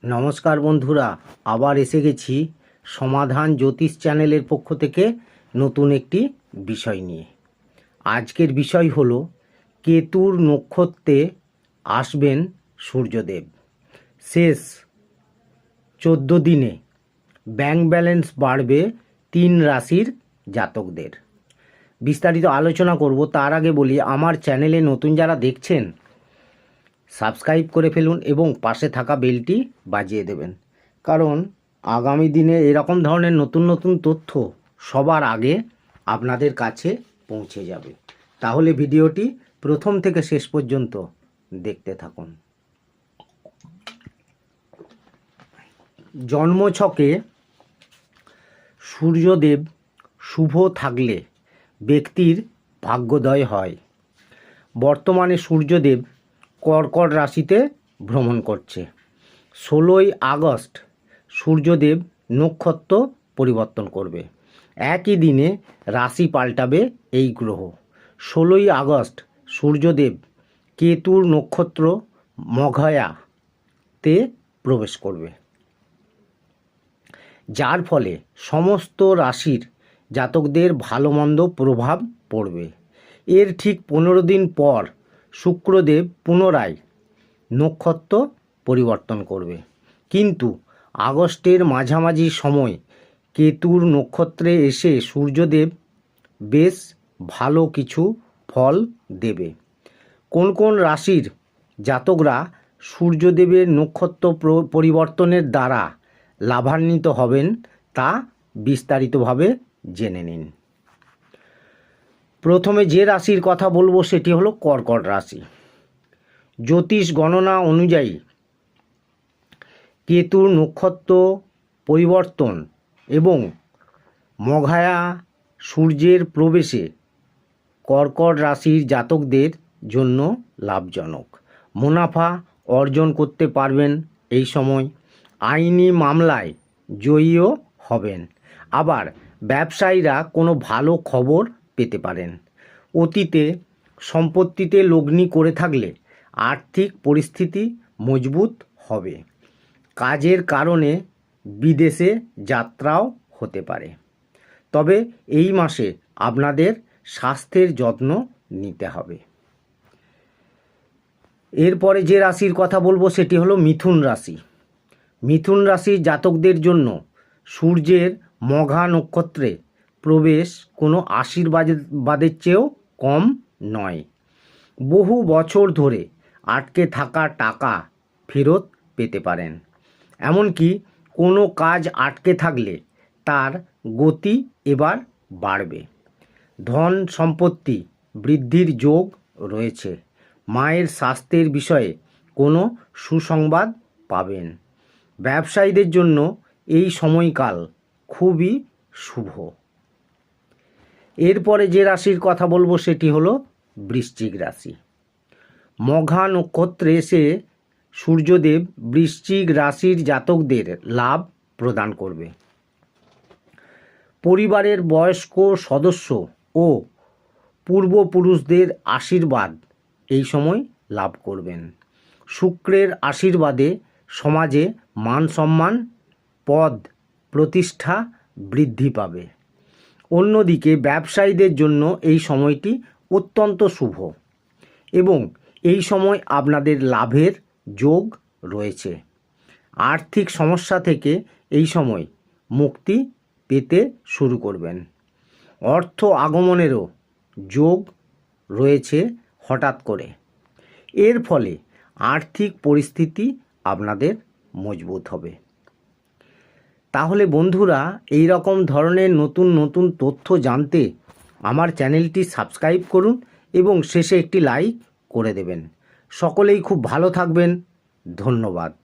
নমস্কার বন্ধুরা, আবার এসে গেছি সমাধান জ্যোতিষ চ্যানেলের পক্ষ থেকে নতুন একটি বিষয় নিয়ে। আজকের বিষয় হলো কেতুর নক্ষত্রে আসবেন সূর্যদেব। শেষ 14 দিনে ব্যাংক ব্যালেন্স বাড়বে 3 রাশির জাতকদের। বিস্তারিত আলোচনা করব। তার আগে বলি, আমার চ্যানেলে নতুন যারা দেখছেন সাবস্ক্রাইব করে ফেলুন এবং পাশে থাকা বেলটি বাজিয়ে দেবেন, কারণ আগামী দিনে এরকম ধরনের নতুন নতুন তথ্য সবার আগে আপনাদের কাছে পৌঁছে যাবে। তাহলে ভিডিওটি প্রথম থেকে শেষ পর্যন্ত দেখতে থাকুন। জন্মছকে সূর্যদেব শুভ থাকলে ব্যক্তির ভাগ্যোদয় হয়। বর্তমানে সূর্যদেব কর্কট রাশিতে ভ্রমণ করছে। 16ই আগস্ট সূর্যদেব নক্ষত্র পরিবর্তন করবে। একই দিনে রাশি পাল্টাবে এই গ্রহ। 16ই আগস্ট সূর্যদেব কেতুর নক্ষত্র মঘয়াতে প্রবেশ করবে, যার ফলে সমস্ত রাশির জাতকদের ভালো মন্দ প্রভাব পড়বে। এর ঠিক 15 দিন পর শুক্রদেব পুনরায় নক্ষত্র পরিবর্তন করবে, কিন্তু আগস্টের মাঝামাঝি সময় কেতুর নক্ষত্রে এসে সূর্যদেব বেশ ভালো কিছু ফল দেবে। কোন কোন রাশির জাতকরা সূর্যদেবের নক্ষত্র পরিবর্তনের দ্বারা লাভান্বিত হবেন তা বিস্তারিতভাবে জেনে নিন। প্রথমে যে রাশির কথা বলবো সেটি হলো কর্কট রাশি। জ্যোতিষ গণনা অনুযায়ী কেতুর নক্ষত্র পরিবর্তন এবং মঘায়া সূর্যের প্রবেশে কর্কট রাশির জাতকদের জন্য লাভজনক। মুনাফা অর্জন করতে পারবেন এই সময়। আইনি মামলায় জয়ীও হবেন। আবার ব্যবসায়ীরা কোনো ভালো খবর পেতে পারেন। অতীতে সম্পত্তিতে লগ্নি করে থাকলে আর্থিক পরিস্থিতি মজবুত হবে। কাজের কারণে বিদেশে যাত্রাও হতে পারে। তবে এই মাসে আপনাদের স্বাস্থ্যের যত্ন নিতে হবে। এরপরে যে রাশির কথা বলবো সেটি হলো মিথুন রাশি। মিথুন রাশির জাতকদের জন্য সূর্যের মঘা নক্ষত্রে প্রবেশ কোনো আশীর্বাদের চেয়েও কম নয়। বহু বছর ধরে আটকে থাকা টাকা ফেরত পেতে পারেন। এমনকি কোনো কাজ আটকে থাকলে তার গতি এবার বাড়বে। ধন সম্পত্তি বৃদ্ধির যোগ রয়েছে। মায়ের স্বাস্থ্যের বিষয়ে কোনো সুসংবাদ পাবেন। ব্যবসায়ীদের জন্য এই সময়কাল খুবই শুভ। এরপরে যে রাশির কথা বলবো সেটি হলো বৃশ্চিক রাশি। মঘা নক্ষত্রে এসে সূর্যদেব বৃশ্চিক রাশির জাতকদের লাভ প্রদান করবে। পরিবারের বয়স্ক সদস্য ও পূর্বপুরুষদের আশীর্বাদ এই সময় লাভ করবেন। শুক্রের আশীর্বাদে সমাজে মান সম্মান, পদ প্রতিষ্ঠা বৃদ্ধি পাবে। অন্যদিকে ব্যবসায়ীদের জন্য এই সময়টি অত্যন্ত শুভ এবং এই সময় আপনাদের লাভের যোগ রয়েছে। আর্থিক সমস্যা থেকে এই সময় মুক্তি পেতে শুরু করবেন। অর্থ আগমনেরও যোগ রয়েছে হঠাৎ করে। এর ফলে আর্থিক পরিস্থিতি আপনাদের মজবুত হবে। তাহলে বন্ধুরা, এই রকম ধরনের নতুন নতুন তথ্য জানতে আমার চ্যানেলটি সাবস্ক্রাইব করুন এবং শেষে একটি লাইক করে দেবেন। সকলেই খুব ভালো থাকবেন। ধন্যবাদ।